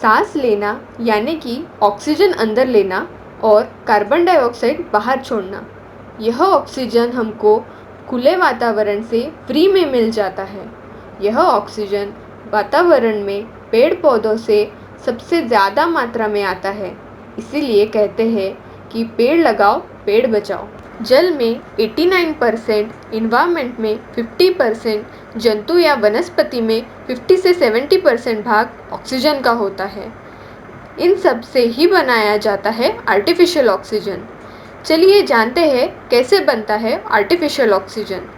सांस लेना यानी कि ऑक्सीजन अंदर लेना और कार्बन डाइऑक्साइड बाहर छोड़ना। यह ऑक्सीजन हमको खुले वातावरण से फ्री में मिल जाता है। यह ऑक्सीजन वातावरण में पेड़ पौधों से सबसे ज़्यादा मात्रा में आता है। इसीलिए कहते हैं कि पेड़ लगाओ पेड़ बचाओ। जल में 89%, इन्वायरमेंट में 50%, जंतु या वनस्पति में 50 से 70% भाग ऑक्सीजन का होता है। इन सब से ही बनाया जाता है आर्टिफिशियल ऑक्सीजन। चलिए जानते हैं कैसे बनता है आर्टिफिशियल ऑक्सीजन।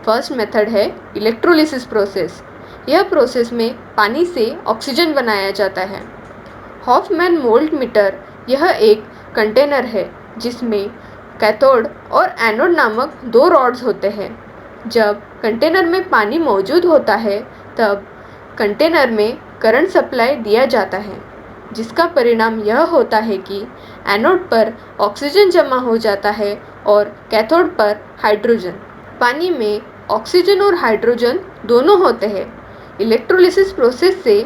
फर्स्ट मेथड है इलेक्ट्रोलिसिस प्रोसेस। यह प्रोसेस में पानी से ऑक्सीजन बनाया जाता है। हॉफमैन मोल्ड मीटर यह एक कंटेनर है जिसमें कैथोड और एनोड नामक दो रॉड्स होते हैं। जब कंटेनर में पानी मौजूद होता है तब कंटेनर में करंट सप्लाई दिया जाता है, जिसका परिणाम यह होता है कि एनोड पर ऑक्सीजन जमा हो जाता है और कैथोड पर हाइड्रोजन। पानी में ऑक्सीजन और हाइड्रोजन दोनों होते हैं। इलेक्ट्रोलिसिस प्रोसेस से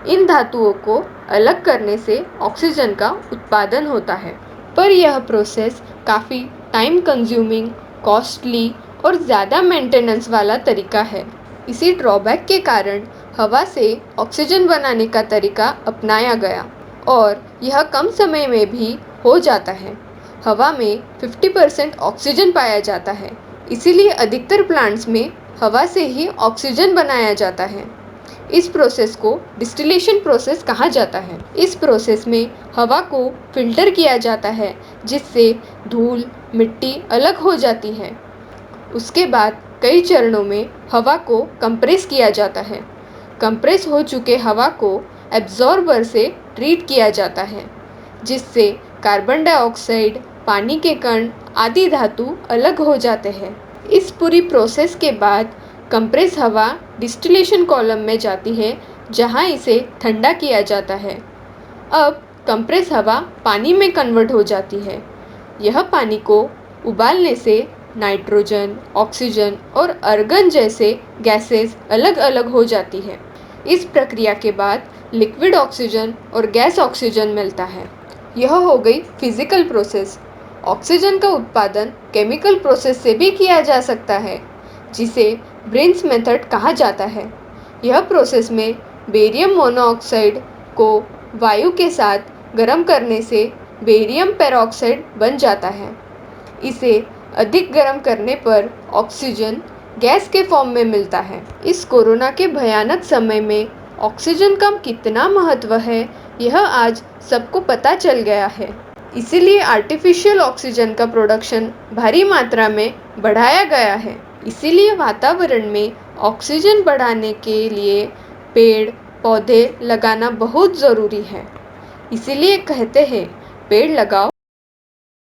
इन धातुओं को अलग करने से ऑक्सीजन का उत्पादन होता है, पर यह प्रोसेस काफ़ी टाइम कंज्यूमिंग, कॉस्टली और ज़्यादा मेंटेनेंस वाला तरीका है। इसी ड्रॉबैक के कारण हवा से ऑक्सीजन बनाने का तरीका अपनाया गया और यह कम समय में भी हो जाता है। हवा में 50% ऑक्सीजन पाया जाता है, इसीलिए अधिकतर प्लांट्स में हवा से ही ऑक्सीजन बनाया जाता है। इस प्रोसेस को डिस्टिलेशन प्रोसेस कहा जाता है। इस प्रोसेस में हवा को फिल्टर किया जाता है, जिससे धूल, मिट्टी अलग हो जाती है। उसके बाद कई चरणों में हवा को कंप्रेस किया जाता है। कंप्रेस हो चुके हवा को एब्जॉर्बर से ट्रीट किया जाता है, जिससे कार्बन डाइऑक्साइड, पानी के कण आदि धातु अलग हो जाते हैं। इस पूरी प्रोसेस के बाद कंप्रेस हवा डिस्टिलेशन कॉलम में जाती है, जहां इसे ठंडा किया जाता है। अब कंप्रेस हवा पानी में कन्वर्ट हो जाती है। यह पानी को उबालने से नाइट्रोजन, ऑक्सीजन और अर्गन जैसे गैसेस अलग अलग हो जाती है। इस प्रक्रिया के बाद लिक्विड ऑक्सीजन और गैस ऑक्सीजन मिलता है। यह हो गई फिजिकल प्रोसेस। ऑक्सीजन का उत्पादन केमिकल प्रोसेस से भी किया जा सकता है, जिसे ब्रेन्स मेथड कहा जाता है। यह प्रोसेस में बेरियम मोनोऑक्साइड को वायु के साथ गर्म करने से बेरियम पेरोक्साइड बन जाता है। इसे अधिक गर्म करने पर ऑक्सीजन गैस के फॉर्म में मिलता है। इस कोरोना के भयानक समय में ऑक्सीजन का कितना महत्व है, यह आज सबको पता चल गया है। इसीलिए आर्टिफिशियल ऑक्सीजन का प्रोडक्शन भारी मात्रा में बढ़ाया गया है। इसीलिए वातावरण में ऑक्सीजन बढ़ाने के लिए पेड़ पौधे लगाना बहुत ज़रूरी है। इसीलिए कहते हैं पेड़ लगाओ